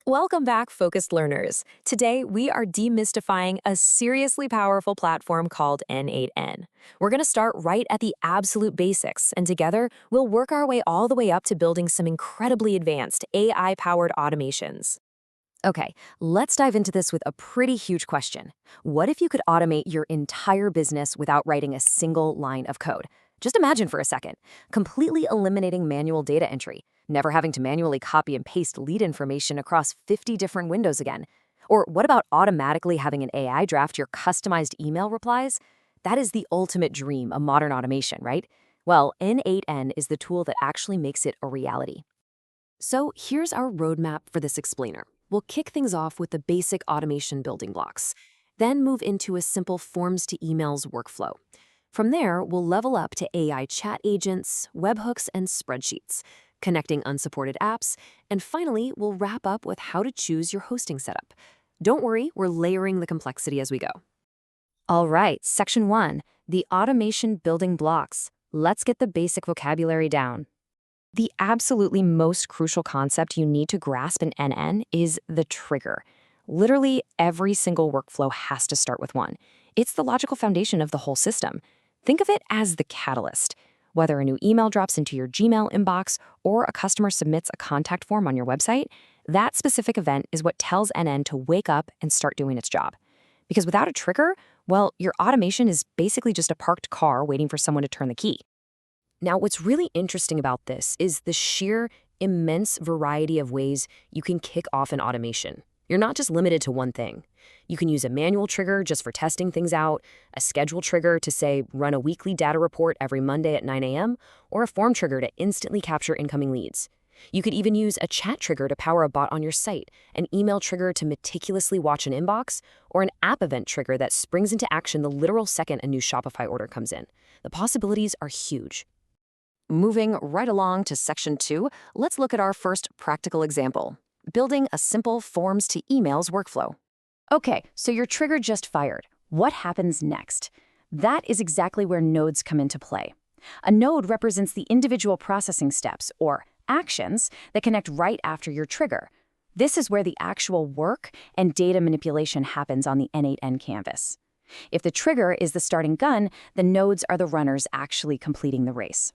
Welcome back, focused learners. Today, we are demystifying a seriously powerful platform called N8N. We're going to start right at the absolute basics, and together, we'll work our way all the way up to building some incredibly advanced AI-powered automations. Okay, let's dive into this with a pretty huge question. What if you could automate your entire business without writing a single line of code? Just imagine for a second, completely eliminating manual data entry, never having to manually copy and paste lead information across 50 different windows again. Or what about automatically having an AI draft your customized email replies? That is the ultimate dream of modern automation, right? Well, N8N is the tool that actually makes it a reality. So here's our roadmap for this explainer. We'll kick things off with the basic automation building blocks, then move into a simple forms to emails workflow. From there, we'll level up to AI chat agents, webhooks, and spreadsheets, connecting unsupported apps, and finally, we'll wrap up with how to choose your hosting setup. Don't worry, we're layering the complexity as we go. All right, Section 1, the automation building blocks. Let's get the basic vocabulary down. The absolutely most crucial concept you need to grasp in NN is the trigger. Literally, every single workflow has to start with one. It's the logical foundation of the whole system. Think of it as the catalyst. Whether a new email drops into your Gmail inbox or a customer submits a contact form on your website, that specific event is what tells NN to wake up and start doing its job. Because without a trigger, well, your automation is basically just a parked car waiting for someone to turn the key. Now, what's really interesting about this is the sheer, immense variety of ways you can kick off an automation. You're not just limited to one thing. You can use a manual trigger just for testing things out, a schedule trigger to, say, run a weekly data report every Monday at 9 a.m., or a form trigger to instantly capture incoming leads. You could even use a chat trigger to power a bot on your site, an email trigger to meticulously watch an inbox, or an app event trigger that springs into action the literal second a new Shopify order comes in. The possibilities are huge. Moving right along to Section 2, let's look at our first practical example, building a simple forms to emails workflow. Okay, so your trigger just fired. What happens next? That is exactly where nodes come into play. A node represents the individual processing steps, or actions, that connect right after your trigger. This is where the actual work and data manipulation happens on the N8N canvas. If the trigger is the starting gun, the nodes are the runners actually completing the race.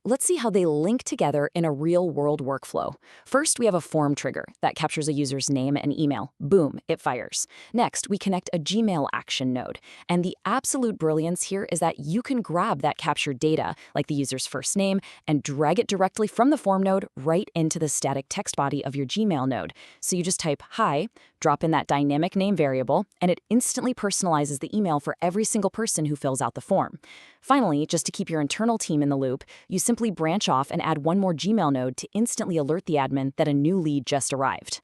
Let's see how they link together in a real-world workflow. First, we have a form trigger that captures a user's name and email. Boom, it fires. Next, we connect a Gmail action node. And the absolute brilliance here is that you can grab that captured data, like the user's first name, and drag it directly from the form node right into the static text body of your Gmail node. So you just type, "Hi," drop in that dynamic name variable, and it instantly personalizes the email for every single person who fills out the form. Finally, just to keep your internal team in the loop, you simply branch off and add one more Gmail node to instantly alert the admin that a new lead just arrived.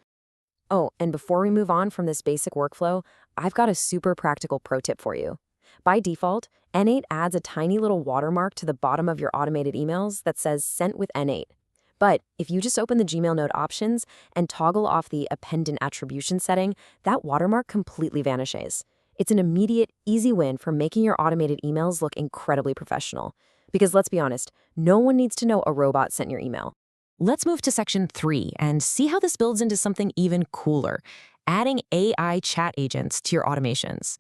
Oh, and before we move on from this basic workflow, I've got a super practical pro tip for you. By default, N8 adds a tiny little watermark to the bottom of your automated emails that says Sent with N8. But if you just open the Gmail node options and toggle off the Append an Attribution setting, that watermark completely vanishes. It's an immediate, easy win for making your automated emails look incredibly professional. Because let's be honest, no one needs to know a robot sent your email. Let's move to Section 3 and see how this builds into something even cooler, adding AI chat agents to your automations.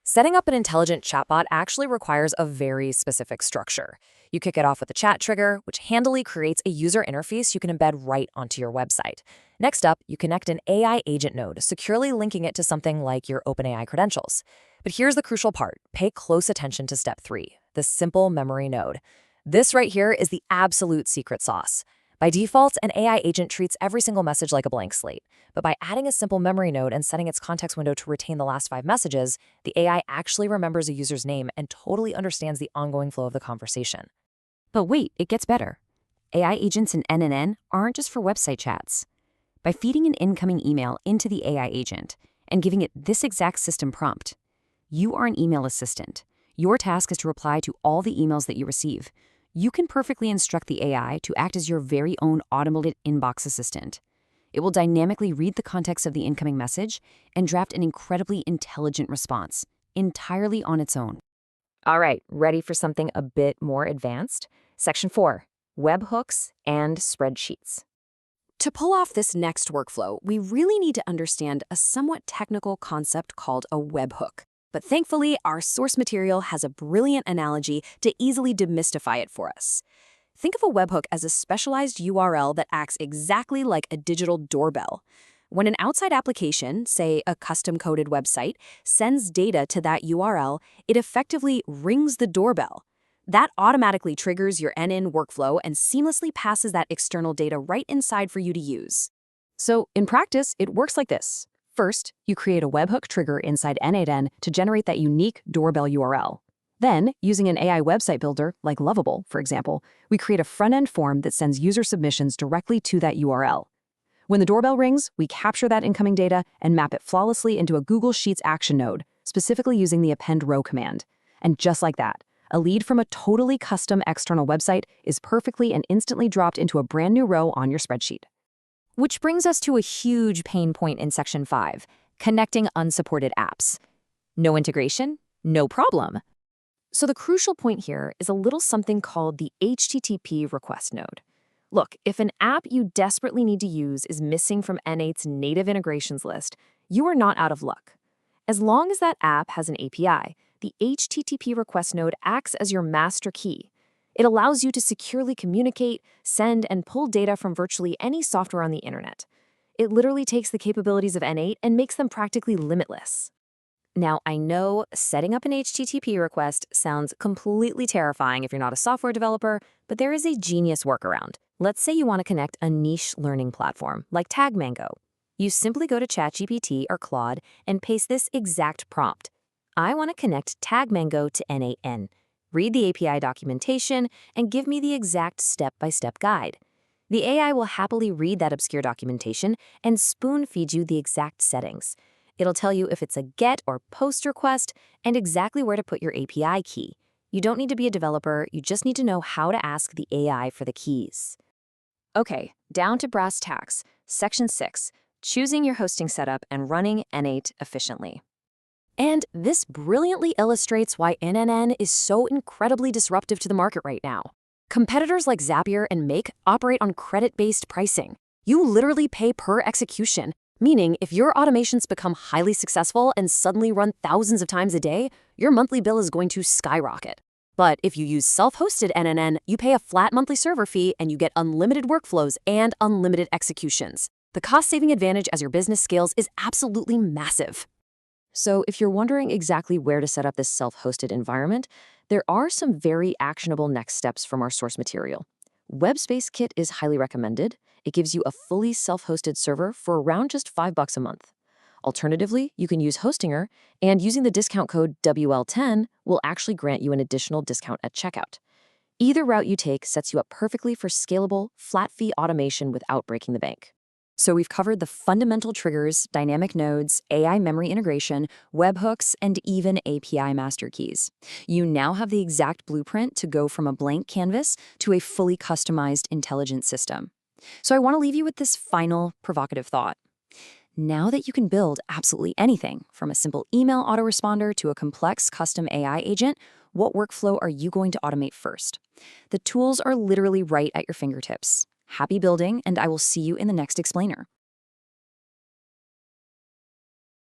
Setting up an intelligent chatbot actually requires a very specific structure. You kick it off with a chat trigger, which handily creates a user interface you can embed right onto your website. Next up, you connect an AI agent node, securely linking it to something like your OpenAI credentials. But here's the crucial part. Pay close attention to step 3, the simple memory node. This right here is the absolute secret sauce. By default, an AI agent treats every single message like a blank slate. But by adding a simple memory node and setting its context window to retain the last 5 messages, the AI actually remembers a user's name and totally understands the ongoing flow of the conversation. But wait, it gets better. AI agents in NNN aren't just for website chats. By feeding an incoming email into the AI agent and giving it this exact system prompt, you are an email assistant. Your task is to reply to all the emails that you receive. You can perfectly instruct the AI to act as your very own automated inbox assistant. It will dynamically read the context of the incoming message and draft an incredibly intelligent response, entirely on its own. All right, ready for something a bit more advanced? Section 4, webhooks and spreadsheets. To pull off this next workflow, we really need to understand a somewhat technical concept called a webhook. But thankfully, our source material has a brilliant analogy to easily demystify it for us. Think of a webhook as a specialized URL that acts exactly like a digital doorbell. When an outside application, say a custom-coded website, sends data to that URL, it effectively rings the doorbell. That automatically triggers your NN workflow and seamlessly passes that external data right inside for you to use. So, in practice, it works like this. First, you create a webhook trigger inside N8N to generate that unique doorbell URL. Then, using an AI website builder, like Lovable, for example, we create a front-end form that sends user submissions directly to that URL. When the doorbell rings, we capture that incoming data and map it flawlessly into a Google Sheets action node, specifically using the append row command. And just like that, a lead from a totally custom external website is perfectly and instantly dropped into a brand new row on your spreadsheet. Which brings us to a huge pain point in Section 5, connecting unsupported apps. No integration? No problem. So the crucial point here is a little something called the HTTP request node. Look, if an app you desperately need to use is missing from N8's native integrations list, you are not out of luck. As long as that app has an API, the HTTP request node acts as your master key. It allows you to securely communicate, send, and pull data from virtually any software on the internet. It literally takes the capabilities of N8 and makes them practically limitless. Now, I know setting up an HTTP request sounds completely terrifying if you're not a software developer, but there is a genius workaround. Let's say you want to connect a niche learning platform like TagMango. You simply go to ChatGPT or Claude and paste this exact prompt. I want to connect TagMango to N8N. Read the API documentation and give me the exact step-by-step guide. The AI will happily read that obscure documentation and spoon-feed you the exact settings. It'll tell you if it's a GET or POST request and exactly where to put your API key. You don't need to be a developer, you just need to know how to ask the AI for the keys. Okay, down to brass tacks. Section 6, choosing your hosting setup and running N8 efficiently. And this brilliantly illustrates why NNN is so incredibly disruptive to the market right now. Competitors like Zapier and Make operate on credit-based pricing. You literally pay per execution, meaning if your automations become highly successful and suddenly run thousands of times a day, your monthly bill is going to skyrocket. But if you use self-hosted NNN, you pay a flat monthly server fee and you get unlimited workflows and unlimited executions. The cost-saving advantage as your business scales is absolutely massive. So if you're wondering exactly where to set up this self-hosted environment, there are some very actionable next steps from our source material. WebSpace Kit is highly recommended. It gives you a fully self-hosted server for around just $5 a month. Alternatively, you can use Hostinger, and using the discount code WL10 will actually grant you an additional discount at checkout. Either route you take sets you up perfectly for scalable, flat-fee automation without breaking the bank. So we've covered the fundamental triggers, dynamic nodes, AI memory integration, webhooks, and even API master keys. You now have the exact blueprint to go from a blank canvas to a fully customized intelligent system. So I want to leave you with this final provocative thought. Now that you can build absolutely anything, from a simple email autoresponder to a complex custom AI agent, what workflow are you going to automate first? The tools are literally right at your fingertips. Happy building, and I will see you in the next explainer.